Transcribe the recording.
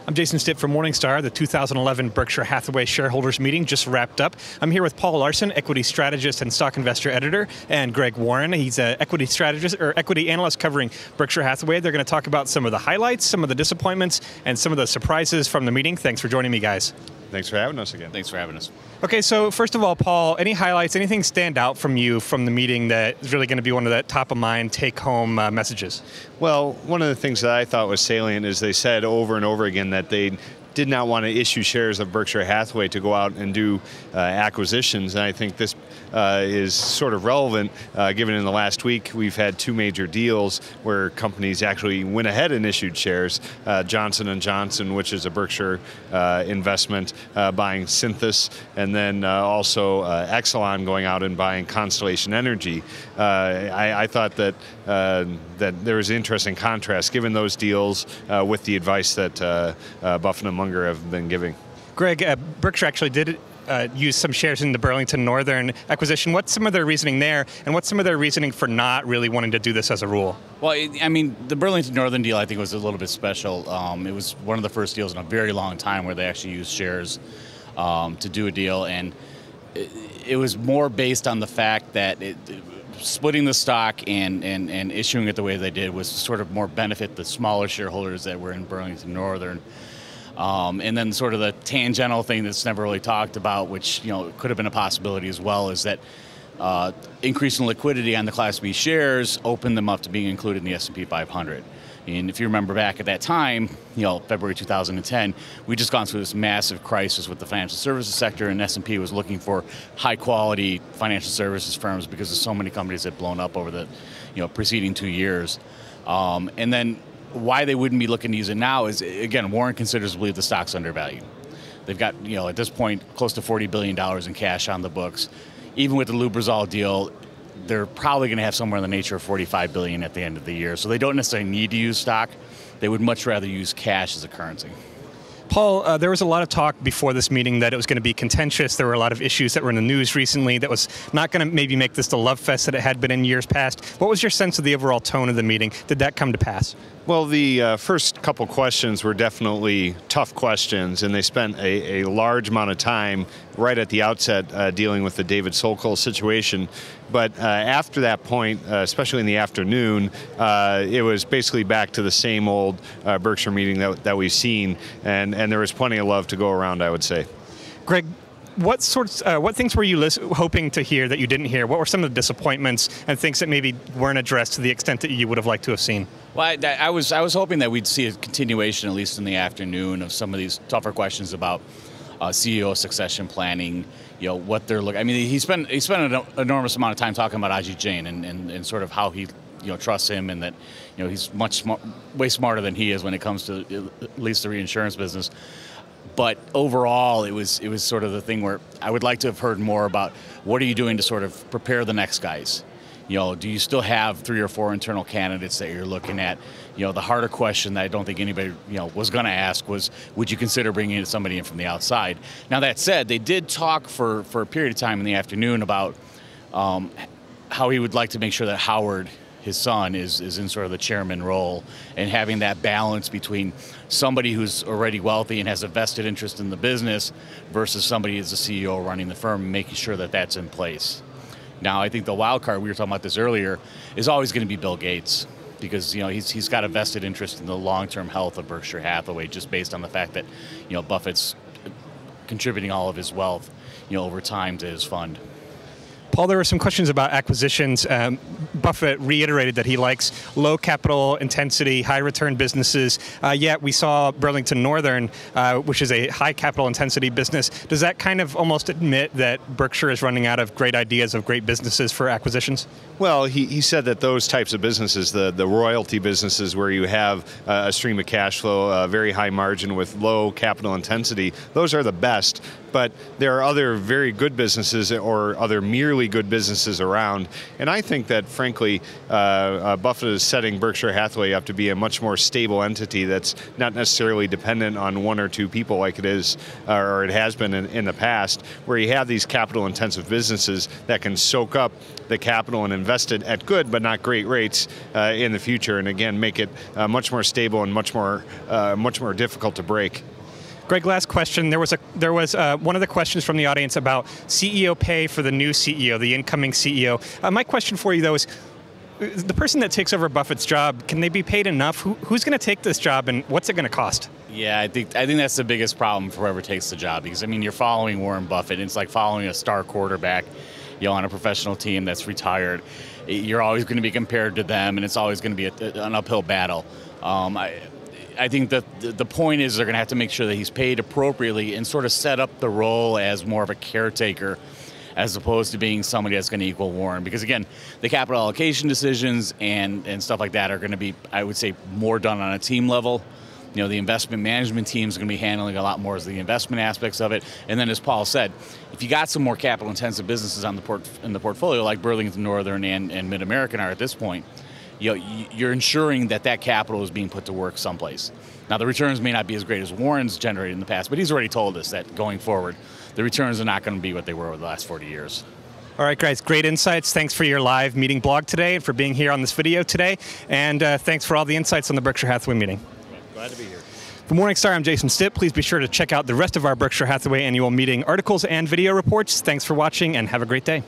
I'm Jason Stitt from Morningstar. The 2011 Berkshire Hathaway shareholders meeting just wrapped up. I'm here with Paul Larson, equity strategist and stock investor editor, and Greg Warren. He's an equity strategist or equity analyst covering Berkshire Hathaway. They're going to talk about some of the highlights, some of the disappointments, and some of the surprises from the meeting. Thanks for joining me, guys. Thanks for having us again. Thanks for having us. Okay, so first of all, Paul, any highlights, anything stand out from you from the meeting that is really going to be one of the top-of-mind, take-home messages? Well, one of the things that I thought was salient is they said over and over again that they did not want to issue shares of Berkshire Hathaway to go out and do acquisitions, and I think this is sort of relevant given in the last week we've had two major deals where companies actually went ahead and issued shares. Johnson & Johnson, which is a Berkshire investment, buying Synthos, and then also Exelon going out and buying Constellation Energy. I thought that that there was an interesting contrast given those deals with the advice that Buffett and Munger have been giving. Greg, Berkshire actually did use some shares in the Burlington Northern acquisition. What's some of their reasoning there, and what's some of their reasoning for not really wanting to do this as a rule? Well, I mean, the Burlington Northern deal I think was a little bit special. It was one of the first deals in a very long time where they actually used shares to do a deal, and it was more based on the fact that splitting the stock and issuing it the way they did was to sort of more benefit the smaller shareholders that were in Burlington Northern. And then sort of the tangential thing that's never really talked about, which could have been a possibility as well, is that increasing liquidity on the Class B shares opened them up to being included in the S&P 500. And if you remember back at that time, February 2010, we just gone through this massive crisis with the financial services sector, and S&P was looking for high-quality financial services firms because of so many companies that had blown up over the preceding 2 years. And then why they wouldn't be looking to use it now is, again, Warren considers to believe the stock's undervalued. They've got, at this point, close to $40 billion in cash on the books. Even with the Lubrizol deal, they're probably going to have somewhere in the nature of $45 billion at the end of the year. So they don't necessarily need to use stock. They would much rather use cash as a currency. Paul, there was a lot of talk before this meeting that it was going to be contentious. There were a lot of issues that were in the news recently that was not going to maybe make this the love fest that it had been in years past. What was your sense of the overall tone of the meeting? Did that come to pass? Well, the first couple questions were definitely tough questions, and they spent a large amount of time right at the outset dealing with the David Sokol situation. But after that point, especially in the afternoon, it was basically back to the same old Berkshire meeting that we've seen, and there was plenty of love to go around, I would say. Greg, what things were you hoping to hear that you didn't hear? What were some of the disappointments and things that maybe weren't addressed to the extent that you would have liked to have seen? Well, I was hoping that we'd see a continuation, at least in the afternoon, of some of these tougher questions about CEO succession planning. What they're looking. I mean, he spent an enormous amount of time talking about Ajit Jain and sort of how he trusts him, and that he's way smarter than he is when it comes to at least the reinsurance business. But overall, it was sort of the thing where I would like to have heard more about what are you doing to sort of prepare the next guys. Do you still have 3 or 4 internal candidates that you're looking at? The harder question that I don't think anybody was going to ask was, would you consider bringing somebody in from the outside? Now that said, they did talk for a period of time in the afternoon about how he would like to make sure that Howard, his son, is in sort of the chairman role, and having that balance between somebody who's already wealthy and has a vested interest in the business versus somebody who's the CEO running the firm and making sure that that's in place. Now, I think the wild card, we were talking about this earlier, is always going to be Bill Gates, because he's got a vested interest in the long-term health of Berkshire Hathaway, just based on the fact that Buffett's contributing all of his wealth over time to his fund. Paul, there were some questions about acquisitions. Buffett reiterated that he likes low capital intensity, high return businesses. Yet we saw Burlington Northern, which is a high capital intensity business. Does that kind of almost admit that Berkshire is running out of great ideas of great businesses for acquisitions? Well, he said that those types of businesses, the royalty businesses where you have a stream of cash flow, a very high margin with low capital intensity, those are the best. but there are other very good businesses or other merely good businesses around. And I think that, frankly, Buffett is setting Berkshire Hathaway up to be a much more stable entity that's not necessarily dependent on one or two people like it is, or it has been in the past, where you have these capital-intensive businesses that can soak up the capital and invest it at good but not great rates in the future, and again, make it much more stable and much more difficult to break. Greg, last question. There was one of the questions from the audience about CEO pay for the new CEO, the incoming CEO. My question for you, though, is the person that takes over Buffett's job, can they be paid enough? Who's going to take this job, and what's it going to cost? Yeah, I think that's the biggest problem for whoever takes the job, because I mean, you're following Warren Buffett, and it's like following a star quarterback, on a professional team that's retired. You're always going to be compared to them, and it's always going to be an uphill battle. I think that the point is they're going to have to make sure that he's paid appropriately and sort of set up the role as more of a caretaker, as opposed to being somebody that's going to equal Warren. Because again, the capital allocation decisions and stuff like that are going to be, I would say, more done on a team level. The investment management team is going to be handling a lot more of the investment aspects of it. And then, as Paul said, if you got some more capital-intensive businesses in the portfolio, like Burlington Northern and Mid-American are at this point, you're ensuring that capital is being put to work someplace. Now, the returns may not be as great as Warren's generated in the past, but he's already told us that going forward, the returns are not going to be what they were over the last 40 years. All right, guys, great insights. Thanks for your live meeting blog today and for being here on this video today. And thanks for all the insights on the Berkshire Hathaway meeting. Glad to be here. For Morningstar, I'm Jason Stipp. Please be sure to check out the rest of our Berkshire Hathaway annual meeting articles and video reports. Thanks for watching, and have a great day.